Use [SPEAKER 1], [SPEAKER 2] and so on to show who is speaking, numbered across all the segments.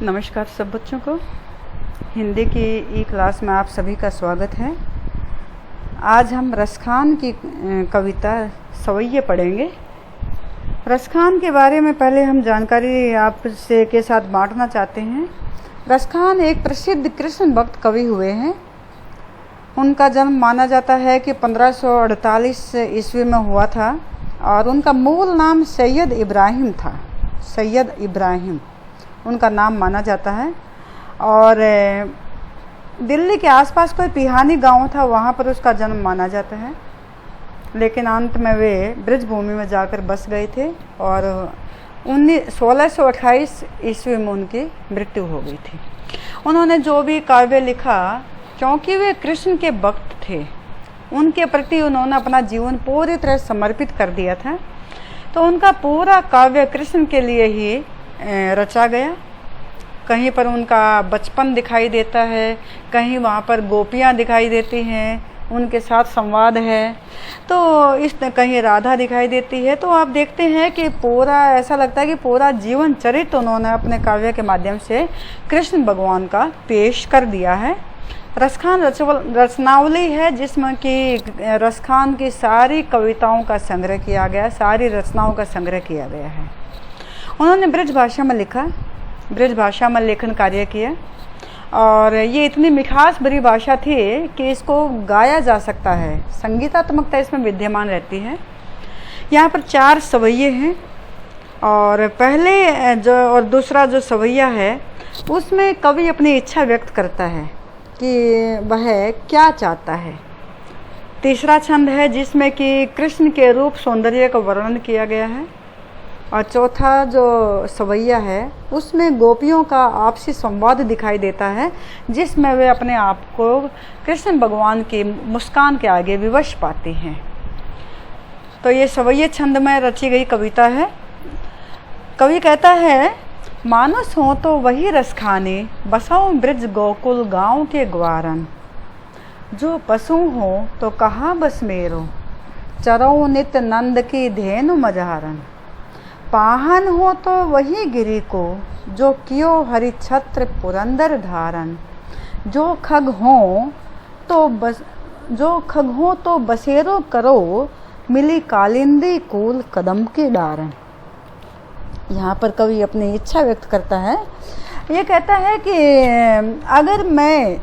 [SPEAKER 1] नमस्कार सब बच्चों को। हिंदी की ई क्लास में आप सभी का स्वागत है। आज हम रसखान की कविता सवैये पढ़ेंगे। रसखान के बारे में पहले हम जानकारी आपसे के साथ बांटना चाहते हैं। रसखान एक प्रसिद्ध कृष्ण भक्त कवि हुए हैं। उनका जन्म माना जाता है कि 1548 ईस्वी में हुआ था और उनका मूल नाम सैयद इब्राहिम था। सैयद इब्राहिम उनका नाम माना जाता है और दिल्ली के आसपास कोई पिहानी गांव था, वहाँ पर उसका जन्म माना जाता है। लेकिन अंत में वे ब्रजभूमि में जाकर बस गए थे और 1628 ईस्वी में उनकी मृत्यु हो गई थी। उन्होंने जो भी काव्य लिखा, क्योंकि वे कृष्ण के भक्त थे, उनके प्रति उन्होंने अपना जीवन पूरी तरह समर्पित कर दिया था, तो उनका पूरा काव्य कृष्ण के लिए ही रचा गया। कहीं पर उनका बचपन दिखाई देता है, कहीं वहाँ पर गोपियाँ दिखाई देती हैं, उनके साथ संवाद है, तो इस कहीं राधा दिखाई देती है। तो आप देखते हैं कि पूरा ऐसा लगता है कि पूरा जीवन चरित्र उन्होंने अपने काव्य के माध्यम से कृष्ण भगवान का पेश कर दिया है। रसखान रचनावली है जिसमें कि रसखान की सारी कविताओं का संग्रह किया गया, सारी रचनाओं का संग्रह किया गया है। उन्होंने ब्रज भाषा में लिखा, ब्रज भाषा में लेखन कार्य किया और ये इतनी मिठास भरी भाषा थी कि इसको गाया जा सकता है, संगीतात्मकता इसमें विद्यमान रहती है। यहाँ पर 4 सवैये हैं और पहले जो और दूसरा जो सवैया है उसमें कवि अपनी इच्छा व्यक्त करता है कि वह क्या चाहता है। तीसरा छंद है जिसमें कि कृष्ण के रूप सौंदर्य का वर्णन किया गया है और चौथा जो सवैया है उसमें गोपियों का आपसी संवाद दिखाई देता है, जिसमें वे अपने आप को कृष्ण भगवान की मुस्कान के आगे विवश पाती हैं। तो ये सवैये छंद में रची गई कविता है। कवि कहता है, मानस हो तो वही रसखाने, बसाऊं ब्रज गोकुल गांव के ग्वारन। जो पशु हो तो कहाँ बस मेरो, चरऊ नित नंद की धेनु मझारन। पाहन हो तो वही गिरी को, जो कियो हरि छत्र पुरंदर धारन। जो खग हो तो बसेरो करो, मिली कालिंदी कूल कदम के डारन। यहाँ पर कवि अपनी इच्छा व्यक्त करता है। ये कहता है कि अगर मैं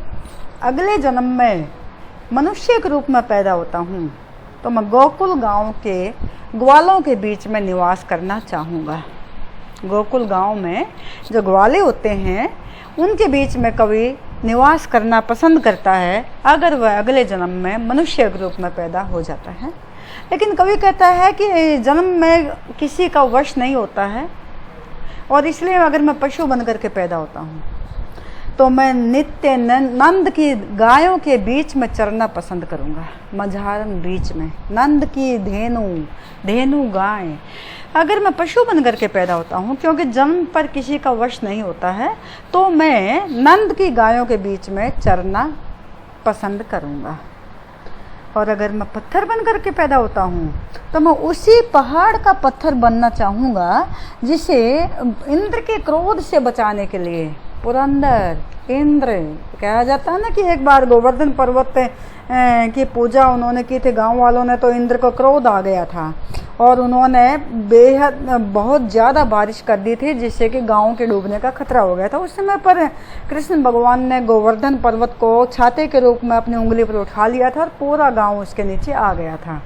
[SPEAKER 1] अगले जन्म में मनुष्य के रूप में पैदा होता हूँ तो मैं गोकुल गांव के ग्वालों के बीच में निवास करना चाहूँगा। गोकुल गांव में जो ग्वाले होते हैं उनके बीच में कवि निवास करना पसंद करता है अगर वह अगले जन्म में मनुष्य के रूप में पैदा हो जाता है। लेकिन कवि कहता है कि जन्म में किसी का वश नहीं होता है और इसलिए अगर मैं पशु बनकर के पैदा होता हूँ तो मैं नित्य नंद की गायों के बीच में चरना पसंद करूँगा। मझारन बीच में नंद की धेनु गाय। अगर मैं पशु बनकर के पैदा होता हूँ, क्योंकि जन्म पर किसी का वश नहीं होता है, तो मैं नंद की गायों के बीच में चरना पसंद करूँगा। और अगर मैं पत्थर बनकर के पैदा होता हूँ तो मैं उसी पहाड़ का पत्थर बनना चाहूँगा जिसे इंद्र के क्रोध से बचाने के लिए पुरंदर इंद्र कहा जाता है ना कि एक बार गोवर्धन पर्वत की पूजा उन्होंने की थी गांव वालों ने, तो इंद्र को क्रोध आ गया था और उन्होंने बेहद बहुत ज़्यादा बारिश कर दी थी जिससे कि गांव के डूबने का खतरा हो गया था। उस समय पर कृष्ण भगवान ने गोवर्धन पर्वत को छाते के रूप में अपनी उंगली पर उठा लिया था और पूरा गांव उसके नीचे आ गया था।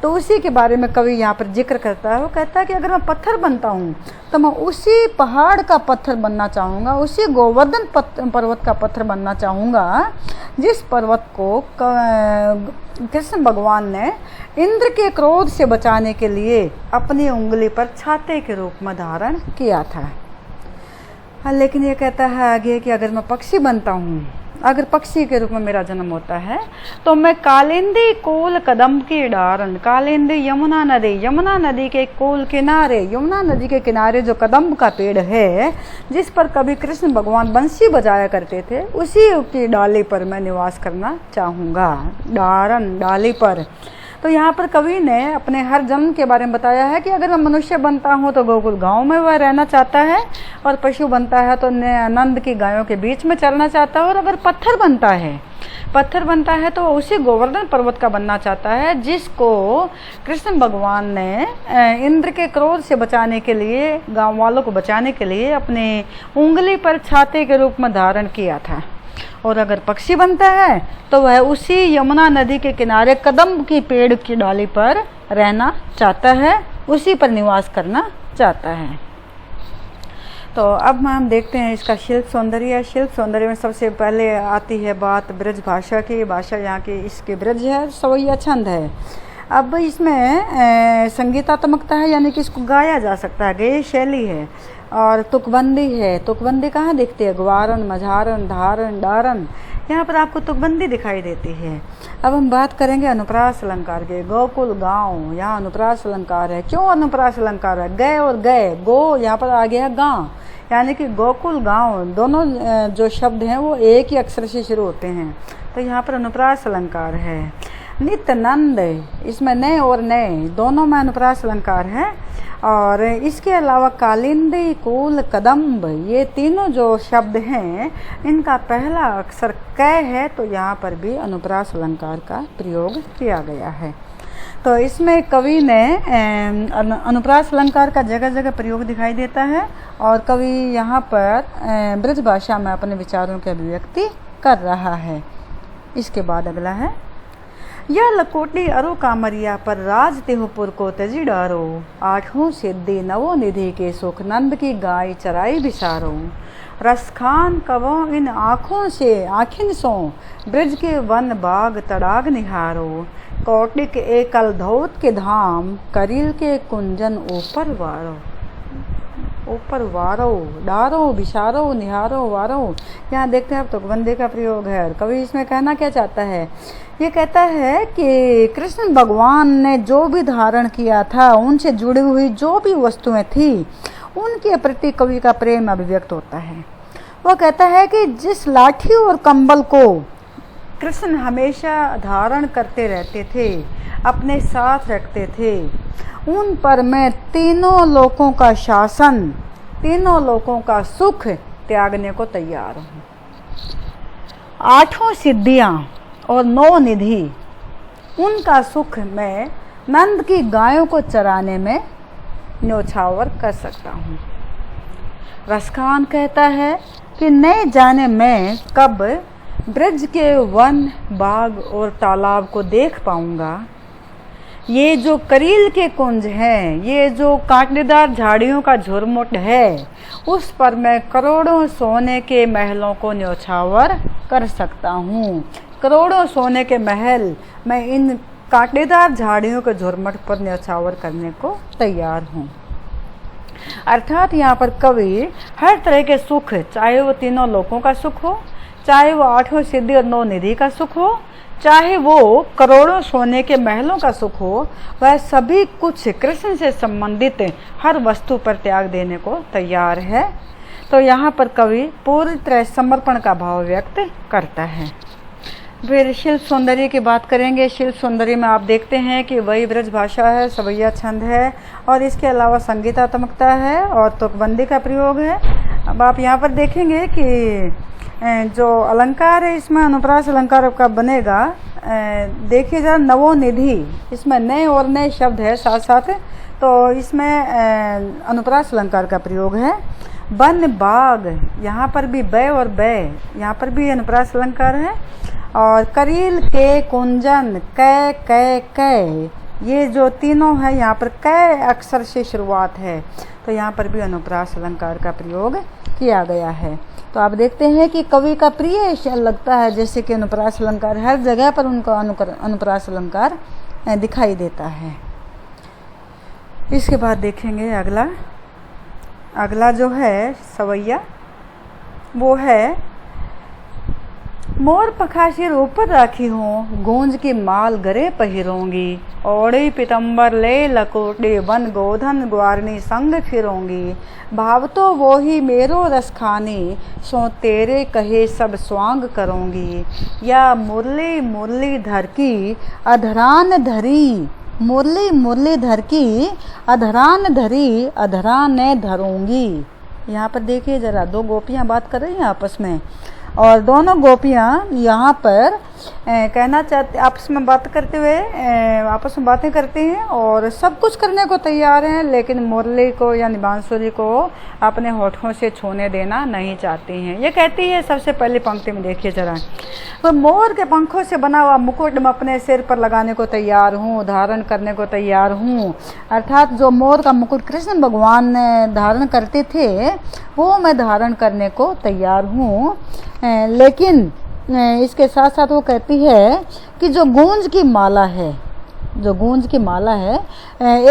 [SPEAKER 1] तो उसी के बारे में कवि यहाँ पर जिक्र करता है। वो कहता है कि अगर मैं पत्थर बनता हूँ तो मैं उसी पहाड़ का पत्थर बनना चाहूँगा, उसी गोवर्धन पर्वत का पत्थर बनना चाहूँगा जिस पर्वत को कृष्ण भगवान ने इंद्र के क्रोध से बचाने के लिए अपनी उंगली पर छाते के रूप में धारण किया था। लेकिन ये कहता है आगे कि अगर मैं पक्षी बनता हूँ, अगर पक्षी के रूप में मेरा जन्म होता है तो मैं कालिंदी कोल कदम की डारन। कालिंदी यमुना नदी के कोल किनारे, यमुना नदी के किनारे जो कदम का पेड़ है जिस पर कभी कृष्ण भगवान बंसी बजाया करते थे, उसी की डाली पर मैं निवास करना चाहूँगा। डारन डाली पर तो यहाँ पर कवि ने अपने हर जन्म के बारे में बताया है कि अगर मैं मनुष्य बनता हूँ तो गोकुल गांव में वह रहना चाहता है, और पशु बनता है तो नंद की गायों के बीच में चलना चाहता है, और अगर पत्थर बनता है तो उसी गोवर्धन पर्वत का बनना चाहता है, जिसको कृष्ण भगवान ने इंद्र के क्रोध से बचाने के लिए, गांव वालों को बचाने के लिए अपने उंगली पर छाते के रूप में धारण किया था। और अगर पक्षी बनता है तो वह उसी यमुना नदी के किनारे कदम की पेड़ की डाली पर रहना चाहता है, उसी पर निवास करना चाहता है। तो अब हम देखते हैं इसका शिल्प सौंदर्य। शिल्प सौंदर्य में सबसे पहले आती है बात ब्रज भाषा की। भाषा यहाँ की इसके ब्रज है, सवैया छंद है। अब इसमें संगीतात्मकता है, यानी कि इसको गाया जा सकता है, गेय शैली है, और तुकबंदी है। तुकबंदी कहाँ दिखती है? ग्वारण, मझारण, धारण, डारण, यहाँ पर आपको तुकबंदी दिखाई देती है। अब हम बात करेंगे अनुप्रास अलंकार के। गोकुल गांव, यहाँ अनुप्रास अलंकार है। क्यों अनुप्रास अलंकार है? गए और गए, गो यहाँ पर आ गया गांव, यानी कि गोकुल गांव दोनों जो शब्द हैं वो एक ही अक्षर से शुरू होते हैं, तो यहाँ पर अनुप्रास अलंकार है। नित्य नंद, इसमें नए और नए दोनों में अनुप्रास अलंकार है। और इसके अलावा कालिंदी, कूल, कदम्ब, ये तीनों जो शब्द हैं इनका पहला अक्षर क है, तो यहाँ पर भी अनुप्रास अलंकार का प्रयोग किया गया है। तो इसमें कवि ने अनुप्रास अलंकार का जगह जगह प्रयोग दिखाई देता है, और कवि यहाँ पर ब्रज भाषा में अपने विचारों की अभिव्यक्ति कर रहा है। इसके बाद अगला है, यह लकोटी अरु कामरिया पर राज तेहुपुर को तजी डारो, आठों सिद्धि नवो निधि के सुख नंद की गाय चराई बिसारो, रसखान कवो इन आँखिन सो ब्रज के वन बाग तड़ाग निहारो, कौटिक एकल धौत के धाम करील के कुंजन ऊपर वारो, डारो, बिसारो, निहारो, वारो। यहाँ देखते हैं अब तुकबंदी का प्रयोग है। और कवि इसमें कहना क्या चाहता है? ये कहता है कि कृष्ण भगवान ने जो भी धारण किया था, उनसे जुड़ी हुई जो भी वस्तुएं थी, उनके प्रति कवि का प्रेम अभिव्यक्त होता है। वो कहता है कि जिस लाठी और कंबल को कृष्ण हमेशा धारण करते रहते थे, अपने साथ रखते थे, उन पर मैं तीनों लोकों का शासन, तीनों लोकों का सुख त्यागने को तैयार हूँ। आठों सिद्धियाँ और 9 निधि, उनका सुख मैं नंद की गायों को चराने में न्योछावर कर सकता हूँ। रसखान कहता है कि न जाने मैं कब ब्रज के वन, बाग और तालाब को देख पाऊंगा। ये जो करील के कुंज हैं, ये जो कांटेदार झाड़ियों का झुरमुट है, उस पर मैं करोड़ों सोने के महलों को न्योछावर कर सकता हूँ। करोड़ों सोने के महल मैं इन कांटेदार झाड़ियों के झुरमुट पर न्योछावर करने को तैयार हूँ। अर्थात यहाँ पर कवि हर तरह के सुख, चाहे वो तीनों लोकों का सुख हो, चाहे वो आठों सिद्धि और 9 निधि का सुख हो, चाहे वो करोड़ों सोने के महलों का सुख हो, वह सभी कुछ कृष्ण से संबंधित हर वस्तु पर त्याग देने को तैयार है। तो यहाँ पर कवि पूरी तरह समर्पण का भाव व्यक्त करता है। फिर शिल्प सौंदर्य की बात करेंगे। शिल्प सौंदर्य में आप देखते हैं कि वही ब्रज भाषा है, सवैया छंद है, और इसके अलावा संगीतात्मकता है और तुकबंदी का प्रयोग है। अब आप यहाँ पर देखेंगे कि जो अलंकार है इसमें अनुप्रास अलंकार का बनेगा। देखिए जरा, नवो निधि, इसमें नए और नए शब्द है साथ साथ, तो इसमें अनुप्रास अलंकार का प्रयोग है। वन, बाग, यहाँ पर भी बै और बै, यहाँ पर भी अनुप्रास अलंकार है। और करील के कुंजन, कै कै कै, ये जो तीनों है यहाँ पर कै अक्षर से शुरुआत है, तो यहाँ पर भी अनुप्रास अलंकार का प्रयोग किया गया है। तो आप देखते हैं कि कवि का प्रिय लगता है, जैसे कि अनुप्रास अलंकार हर जगह पर उनका अनुप्रास अलंकार दिखाई देता है। इसके बाद देखेंगे अगला जो है सवैया, वो है मोर पखा सिर ऊपर राखी हूँ, गूंज की माल गरे पहिरूंगी। ओढ़ी पितंबर ले लकोटे, वन गोधन ग्वारनी संग फिरूंगी। भाव तो वो ही मेरो रस खानी, सो तेरे कहे सब स्वांग करूंगी। या मुरली मुरली धर की अधरान धरी, मुरली मुरली धर की अधरान धरी, अधरान धरूंगी। यहाँ पर देखिए जरा, दो गोपियाँ बात कर रही हैं आपस में, और दोनों गोपियाँ यहाँ पर कहना चाहते, आपस में बात करते हुए आपस में बातें करती हैं और सब कुछ करने को तैयार हैं, लेकिन मुरली को यानी बांसुरी को अपने होठों से छूने देना नहीं चाहती हैं। ये कहती है, सबसे पहली पंक्ति में देखिए जरा, वो मोर के पंखों से बना हुआ मुकुट मैं अपने सिर पर लगाने को तैयार हूँ, धारण करने को तैयार हूँ। अर्थात जो मोर का मुकुट कृष्ण भगवान धारण करते थे वो मैं धारण करने को तैयार हूँ। लेकिन इसके साथ साथ वो कहती है कि जो गूंज की माला है, जो गूंज की माला है,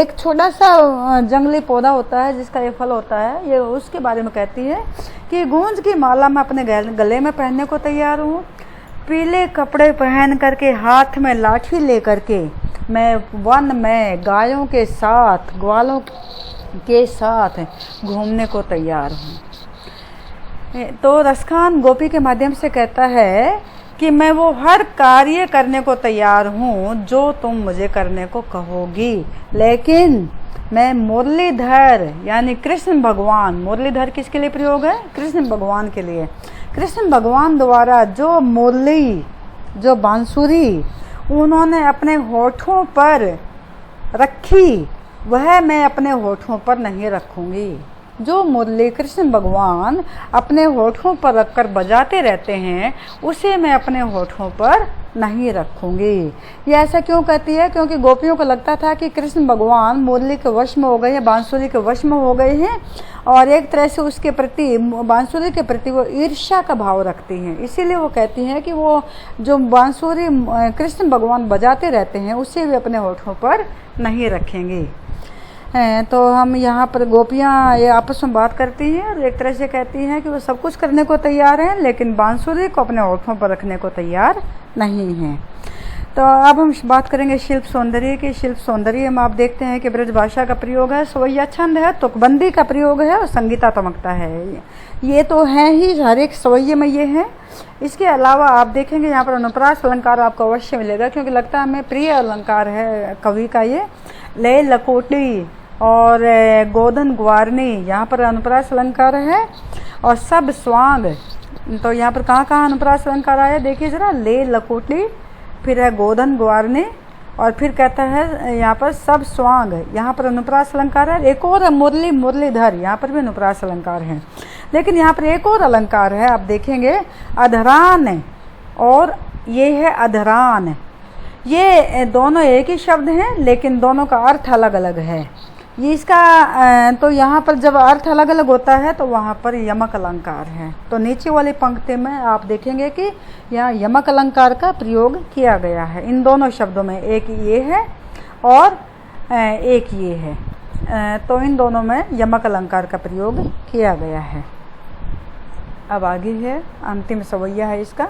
[SPEAKER 1] एक छोटा सा जंगली पौधा होता है जिसका ये फल होता है, ये उसके बारे में कहती है कि गूंज की माला मैं अपने गले में पहनने को तैयार हूँ। पीले कपड़े पहन करके, हाथ में लाठी ले करके मैं वन में गायों के साथ, ग्वालों के साथ घूमने को तैयार हूँ। तो रसखान गोपी के माध्यम से कहता है कि मैं वो हर कार्य करने को तैयार हूँ जो तुम मुझे करने को कहोगी, लेकिन मैं मुरलीधर यानी कृष्ण भगवान, मुरलीधर किसके लिए प्रयोग है? कृष्ण भगवान के लिए। कृष्ण भगवान द्वारा जो मुरली, जो बांसुरी उन्होंने अपने होठों पर रखी, वह मैं अपने होठों पर नहीं रखूँगी। जो मुरली कृष्ण भगवान अपने होठों पर रखकर बजाते रहते हैं, उसे मैं अपने होठों पर नहीं रखूँगी। ये ऐसा क्यों कहती है? क्योंकि गोपियों को लगता था कि कृष्ण भगवान मुरली के वश में हो गए हैं, बांसुरी के वश में हो गए हैं, और एक तरह से उसके प्रति, बांसुरी के प्रति वो ईर्ष्या का भाव रखती हैं। इसीलिए वो कहती हैं कि वो जो बांसुरी कृष्ण भगवान बजाते रहते हैं उसे भी अपने होठों पर नहीं रखेंगी। तो हम यहाँ पर गोपियाँ ये आपस में बात करती हैं और एक तरह से कहती हैं कि वो सब कुछ करने को तैयार हैं, लेकिन बांसुरी को अपने होठों पर रखने को तैयार नहीं हैं। तो अब हम बात करेंगे शिल्प सौंदर्य की। शिल्प सौंदर्य में आप देखते हैं कि ब्रज भाषा का प्रयोग है, सवैया छंद है, तुकबंदी का प्रयोग है और संगीतात्मकता है। ये तो है ही, हर एक सवैये में ये है। इसके अलावा आप देखेंगे यहाँ पर अनुप्रास अलंकार आपको अवश्य मिलेगा, क्योंकि लगता है हमें प्रिय अलंकार है कवि का ये। ले लकोटी और गोधन ग्वारनी, यहाँ पर अनुप्रास अलंकार है, और सब स्वांग। तो यहाँ पर कहाँ कहाँ अनुप्रास अलंकार आया देखिए जरा, ले लकोटी, फिर है गोधन ग्वारनी, और फिर कहता है यहाँ पर सब स्वांग, यहाँ पर अनुप्रास अलंकार है। एक और मुरली मुरलीधर, यहाँ पर भी अनुप्रास अलंकार है। लेकिन यहाँ पर एक और अलंकार है, आप देखेंगे अधरान, और ये है अधरान। ये दोनों एक ही शब्द हैं, लेकिन दोनों का अर्थ अलग अलग है। ये इसका तो यहाँ पर जब अर्थ अलग अलग होता है तो वहाँ पर यमक अलंकार है। तो नीचे वाली पंक्ति में आप देखेंगे कि यहाँ यमक अलंकार का प्रयोग किया गया है इन दोनों शब्दों में, एक ये है और एक ये है। तो इन दोनों में यमक अलंकार का प्रयोग किया गया है। अब आगे है अंतिम सवैया है इसका।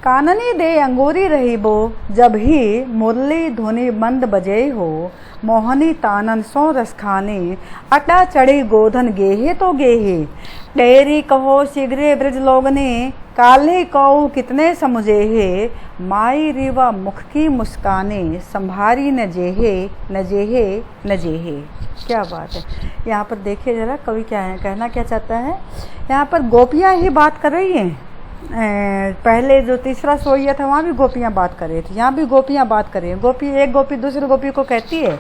[SPEAKER 1] काननी दे अंगूरी रही बो, जब ही मुरली धुनी मंद बजे हो। मोहनी तानन सो रस खाने, अटा चढ़ी गोधन गेहे तो गेहे। डेरी कहो शीघ्रे ब्रज लोगने, काले कौ कितने समुझे है। माई रीवा मुख की मुस्काने, संभारी न जेहे न जेहे न जेहे। क्या बात है। यहाँ पर देखिए जरा कवि क्या है, कहना क्या चाहता है। यहाँ पर गोपियाँ ही बात कर रही हैं। पहले जो तीसरा सोइया था वहाँ भी गोपियाँ बात कर रही थी, यहाँ भी गोपियाँ बात कर रही हैं। गोपी, एक गोपी दूसरी गोपी को कहती है,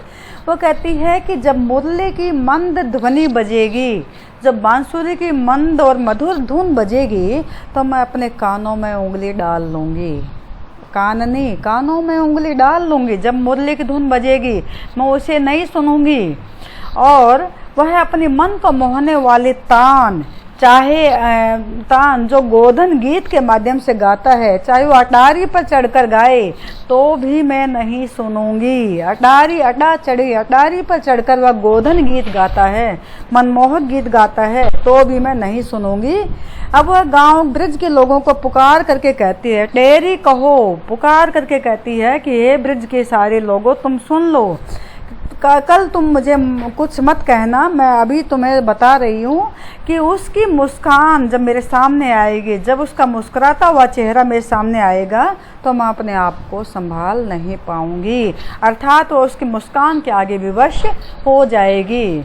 [SPEAKER 1] वो कहती है कि जब मुरली की मंद ध्वनि बजेगी, जब बांसुरी की मंद और मधुर धुन बजेगी, तो मैं अपने कानों में उंगली डाल लूँगी। काननी, कानों में उंगली डाल लूँगी। जब मुरली की धुन बजेगी मैं उसे नहीं सुनूंगी। और वह अपनी मन को मोहने वाले तान चाहे तान जो गोधन गीत के माध्यम से गाता है, चाहे वो अटारी पर चढ़कर गाए तो भी मैं नहीं सुनूंगी। अटारी अटा चढ़ी, अटारी पर चढ़कर वह गोधन गीत गाता है, मनमोहक गीत गाता है, तो भी मैं नहीं सुनूंगी। अब वह गांव ब्रिज के लोगों को पुकार करके कहती है, टेरी कहो, पुकार करके कहती है कि हे ब्रिज के सारे लोगों तुम सुन लो, कल तुम मुझे कुछ मत कहना, मैं अभी तुम्हें बता रही हूँ कि उसकी मुस्कान जब मेरे सामने आएगी, जब उसका मुस्कुराता हुआ चेहरा मेरे सामने आएगा तो मैं अपने आप को संभाल नहीं पाऊंगी, अर्थात वो उसकी मुस्कान के आगे विवश हो जाएगी।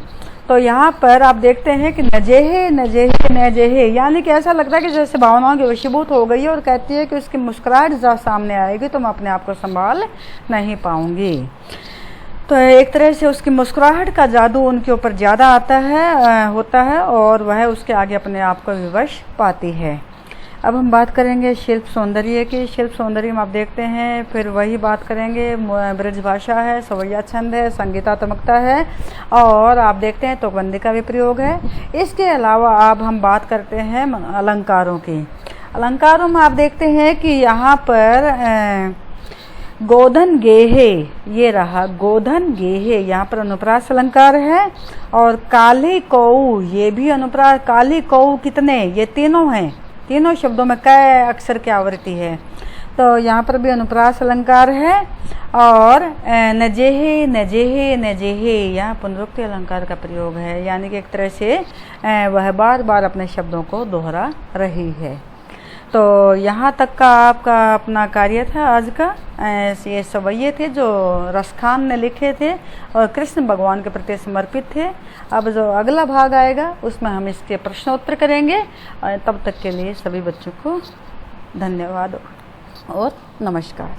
[SPEAKER 1] तो यहाँ पर आप देखते हैं कि नजेहे नजेहे नजेहे, यानी कि ऐसा लगता है कि जैसे भावनाओं की वशीभूत हो गई है और कहती है कि उसकी मुस्कुराहट जब सामने आएगी तो मैं अपने आप को संभाल नहीं पाऊंगी। तो एक तरह से उसकी मुस्कुराहट का जादू उनके ऊपर ज़्यादा होता है और वह उसके आगे अपने आप को विवश पाती है। अब हम बात करेंगे शिल्प सौंदर्य की। शिल्प सौंदर्य में आप देखते हैं फिर वही बात करेंगे, ब्रज भाषा है, सवैया छंद है, संगीतात्मकता है और आप देखते हैं तुकबंदी का भी प्रयोग है। इसके अलावा अब हम बात करते हैं अलंकारों की। अलंकारों में आप देखते हैं कि यहाँ पर गोधन गेहे, ये रहा गोधन गेहे, यहाँ पर अनुप्रास अलंकार है। और काली कौ, ये भी अनुप्रास, काली कौ कितने, ये तीनों हैं, तीनों शब्दों में कै अक्षर की आवृत्ति है, तो यहाँ पर भी अनुप्रास अलंकार है। और नजेहे नजेहे नजेहे, यहाँ पुनरुक्ति अलंकार का प्रयोग है, यानी कि एक तरह से वह बार बार अपने शब्दों को दोहरा रही है। तो यहाँ तक का आपका अपना कार्य था आज का। ये सवैये थे जो रसखान ने लिखे थे और कृष्ण भगवान के प्रति समर्पित थे। अब जो अगला भाग आएगा उसमें हम इसके प्रश्नोत्तर करेंगे। तब तक के लिए सभी बच्चों को धन्यवाद और नमस्कार।